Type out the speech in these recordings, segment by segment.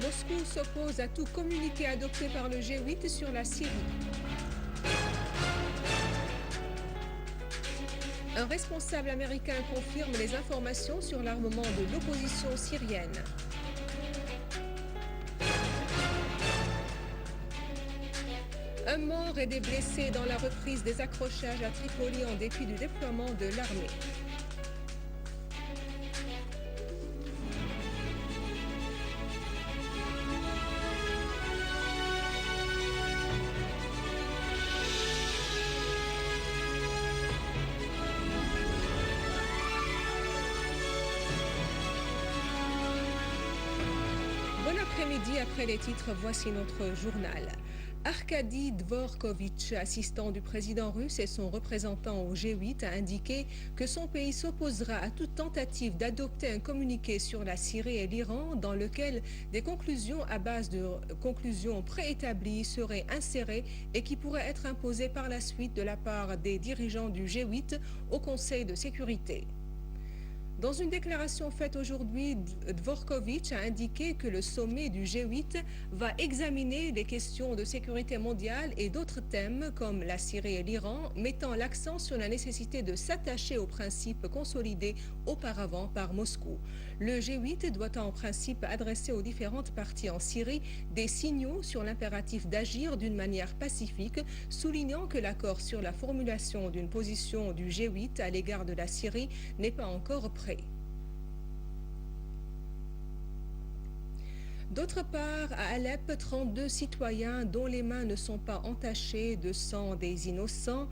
Moscou s'oppose à tout communiqué adopté par le G8 sur la Syrie. Un responsable américain confirme les informations sur l'armement de l'opposition syrienne. Un mort et des blessés dans la reprise des accrochages à Tripoli en dépit du déploiement de l'armée. Bon après-midi, après les titres, voici notre journal. Arkady Dvorkovitch, assistant du président russe et son représentant au G8, a indiqué que son pays s'opposera à toute tentative d'adopter un communiqué sur la Syrie et l'Iran dans lequel des conclusions à base de conclusions préétablies seraient insérées et qui pourraient être imposées par la suite de la part des dirigeants du G8 au Conseil de sécurité. Dans une déclaration faite aujourd'hui, Dvorkovitch a indiqué que le sommet du G8 va examiner les questions de sécurité mondiale et d'autres thèmes comme la Syrie et l'Iran, mettant l'accent sur la nécessité de s'attacher aux principes consolidés auparavant par Moscou. Le G8 doit en principe adresser aux différentes parties en Syrie des signaux sur l'impératif d'agir d'une manière pacifique, soulignant que l'accord sur la formulation d'une position du G8 à l'égard de la Syrie n'est pas encore prêt. D'autre part, à Alep, 32 citoyens dont les mains ne sont pas entachées de sang des innocents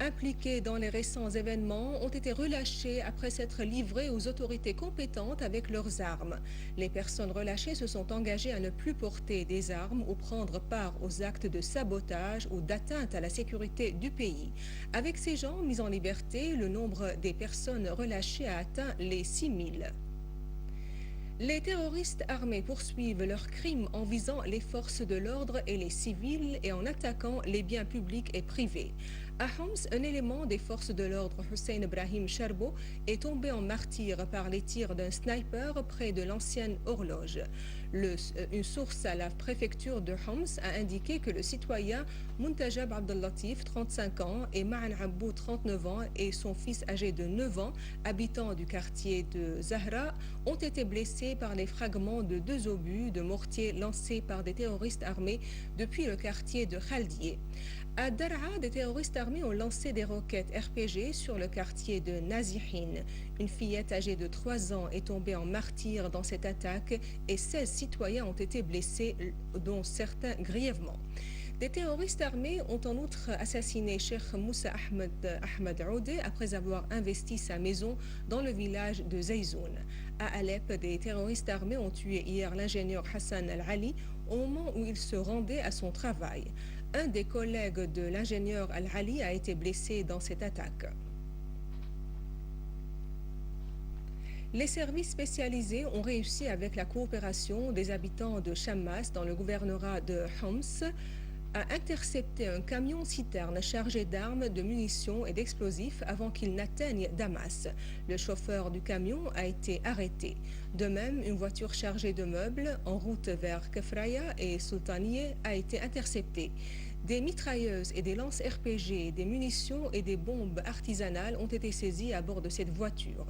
impliqués dans les récents événements ont été relâchés après s'être livrés aux autorités compétentes avec leurs armes. Les personnes relâchées se sont engagées à ne plus porter des armes ou prendre part aux actes de sabotage ou d'atteinte à la sécurité du pays. Avec ces gens mis en liberté, le nombre des personnes relâchées a atteint les 6000. Les terroristes armés poursuivent leurs crimes en visant les forces de l'ordre et les civils et en attaquant les biens publics et privés. À Homs, un élément des forces de l'ordre, Hussein Ibrahim Charbo, est tombé en martyr par les tirs d'un sniper près de l'ancienne horloge. Une source à la préfecture de Homs a indiqué que le citoyen Muntajab Abdellatif, 35 ans, et Ma'an Abou, 39 ans, et son fils âgé de 9 ans, habitant du quartier de Zahra, ont été blessés par les fragments de 2 obus de mortier lancés par des terroristes armés depuis le quartier de Khaldié. À Daraa, des terroristes armés ont lancé des roquettes RPG sur le quartier de Nazihin. Une fillette âgée de 3 ans est tombée en martyr dans cette attaque et 16 citoyens ont été blessés, dont certains grièvement. Des terroristes armés ont en outre assassiné Cheikh Moussa Ahmed Oudé après avoir investi sa maison dans le village de Zayzoun. À Alep, des terroristes armés ont tué hier l'ingénieur Hassan Al-Ali au moment où il se rendait à son travail. Un des collègues de l'ingénieur Al-Ali a été blessé dans cette attaque. Les services spécialisés ont réussi avec la coopération des habitants de Chammas dans le gouvernorat de Homs à intercepter un camion-citerne chargé d'armes, de munitions et d'explosifs avant qu'il n'atteigne Damas. Le chauffeur du camion a été arrêté. De même, une voiture chargée de meubles en route vers Kefraya et Sultaniye a été interceptée. Des mitrailleuses et des lances RPG, des munitions et des bombes artisanales ont été saisies à bord de cette voiture.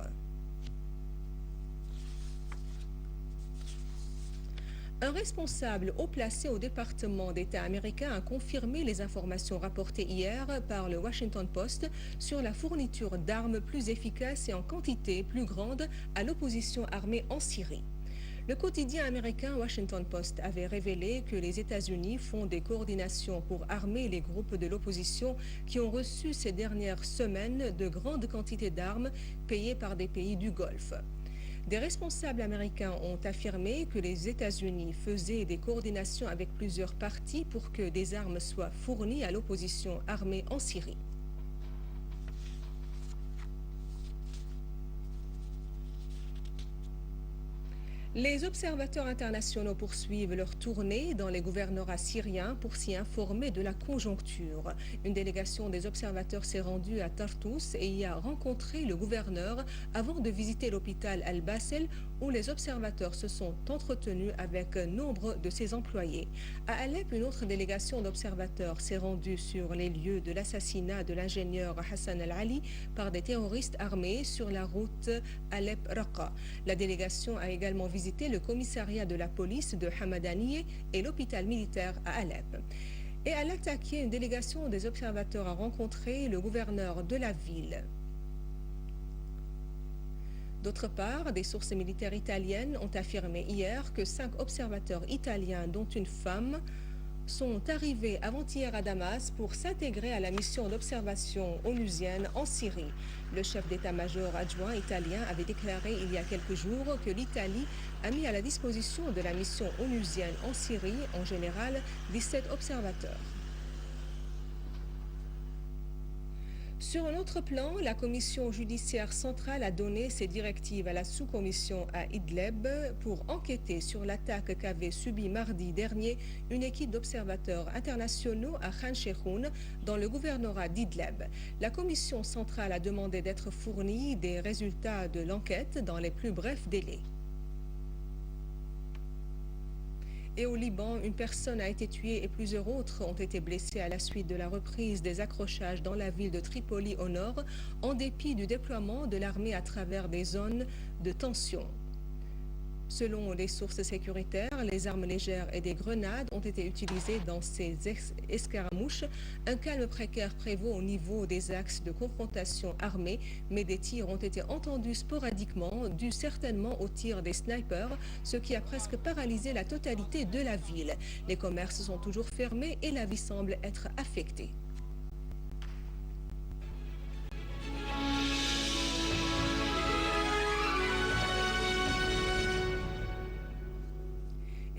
Un responsable haut placé au département d'État américain a confirmé les informations rapportées hier par le Washington Post sur la fourniture d'armes plus efficaces et en quantité plus grande à l'opposition armée en Syrie. Le quotidien américain Washington Post avait révélé que les États-Unis font des coordinations pour armer les groupes de l'opposition qui ont reçu ces dernières semaines de grandes quantités d'armes payées par des pays du Golfe. Des responsables américains ont affirmé que les États-Unis faisaient des coordinations avec plusieurs parties pour que des armes soient fournies à l'opposition armée en Syrie. Les observateurs internationaux poursuivent leur tournée dans les gouvernorats syriens pour s'y informer de la conjoncture. Une délégation des observateurs s'est rendue à Tartous et y a rencontré le gouverneur avant de visiter l'hôpital Al-Bassel où les observateurs se sont entretenus avec nombre de ses employés. À Alep, une autre délégation d'observateurs s'est rendue sur les lieux de l'assassinat de l'ingénieur Hassan Al-Ali par des terroristes armés sur la route Alep-Raqqa. La délégation a également visité le commissariat de la police de Hamadaniye et l'hôpital militaire à Alep. Et à l'attaquer, une délégation des observateurs a rencontré le gouverneur de la ville. D'autre part, des sources militaires italiennes ont affirmé hier que 5 observateurs italiens, dont une femme, sont arrivés avant-hier à Damas pour s'intégrer à la mission d'observation onusienne en Syrie. Le chef d'état-major adjoint italien avait déclaré il y a quelques jours que l'Italie a mis à la disposition de la mission onusienne en Syrie, en général, 17 observateurs. Sur un autre plan, la commission judiciaire centrale a donné ses directives à la sous-commission à Idlib pour enquêter sur l'attaque qu'avait subie mardi dernier une équipe d'observateurs internationaux à Khan Sheikhoun dans le gouvernorat d'Idlib. La commission centrale a demandé d'être fournie des résultats de l'enquête dans les plus brefs délais. Et au Liban, une personne a été tuée et plusieurs autres ont été blessés à la suite de la reprise des accrochages dans la ville de Tripoli au nord, en dépit du déploiement de l'armée à travers des zones de tension. Selon les sources sécuritaires, les armes légères et des grenades ont été utilisées dans ces escarmouches. Un calme précaire prévaut au niveau des axes de confrontation armée, mais des tirs ont été entendus sporadiquement, dus certainement aux tirs des snipers, ce qui a presque paralysé la totalité de la ville. Les commerces sont toujours fermés et la vie semble être affectée.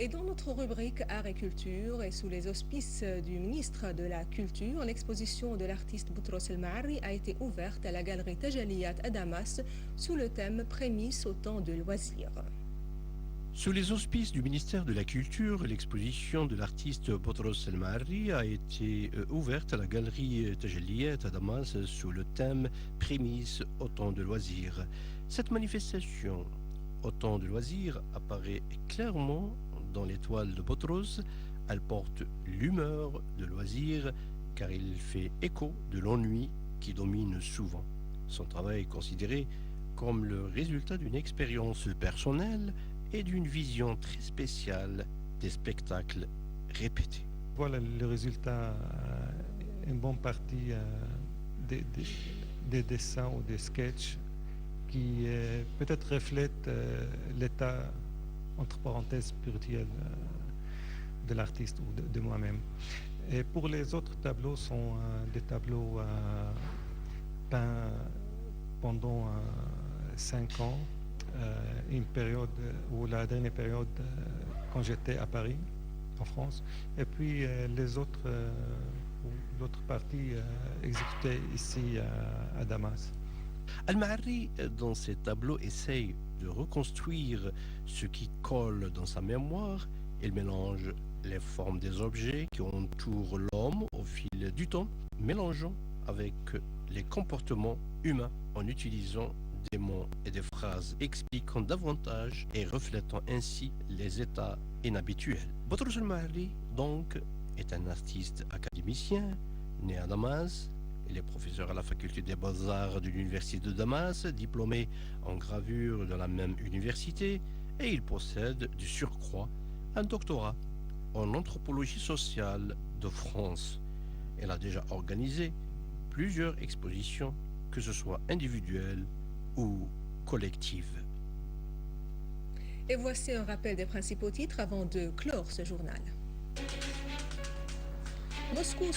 Et dans notre rubrique Art et Culture, et sous les auspices du ministre de la Culture, l'exposition de l'artiste Boutros El Maari a été ouverte à la galerie Tajaliyat à Damas sous le thème Prémices au temps de loisirs. Sous les auspices du ministère de la Culture, l'exposition de l'artiste Boutros El Maari a été ouverte à la galerie Tajaliyat à Damas sous le thème Prémices au temps de loisirs. Cette manifestation au temps de loisirs apparaît clairement dans les toiles de Boutros. Elle porte l'humeur de loisir car il fait écho de l'ennui qui domine souvent. Son travail est considéré comme le résultat d'une expérience personnelle et d'une vision très spéciale des spectacles répétés. Voilà le résultat, une bonne partie des dessins ou des sketchs qui peut-être reflètent l'état, entre parenthèses, spirituel de l'artiste ou de moi-même. Et pour les autres tableaux sont des tableaux peints pendant 5 ans, une période ou la dernière période quand j'étais à Paris, en France, et puis l'autre partie exécutée ici à Damas. Al-Maari, dans ses tableaux, essaye de reconstruire ce qui colle dans sa mémoire. Il mélange les formes des objets qui entourent l'homme au fil du temps, mélangeant avec les comportements humains en utilisant des mots et des phrases expliquant davantage et reflétant ainsi les états inhabituels. Boutros El Maari, donc, est un artiste académicien, né à Damas. Il est professeur à la faculté des beaux-arts de l'université de Damas, diplômé en gravure de la même université, et il possède du surcroît un doctorat en anthropologie sociale de France. Il a déjà organisé plusieurs expositions, que ce soit individuelles ou collectives. Et voici un rappel des principaux titres avant de clore ce journal. Moscou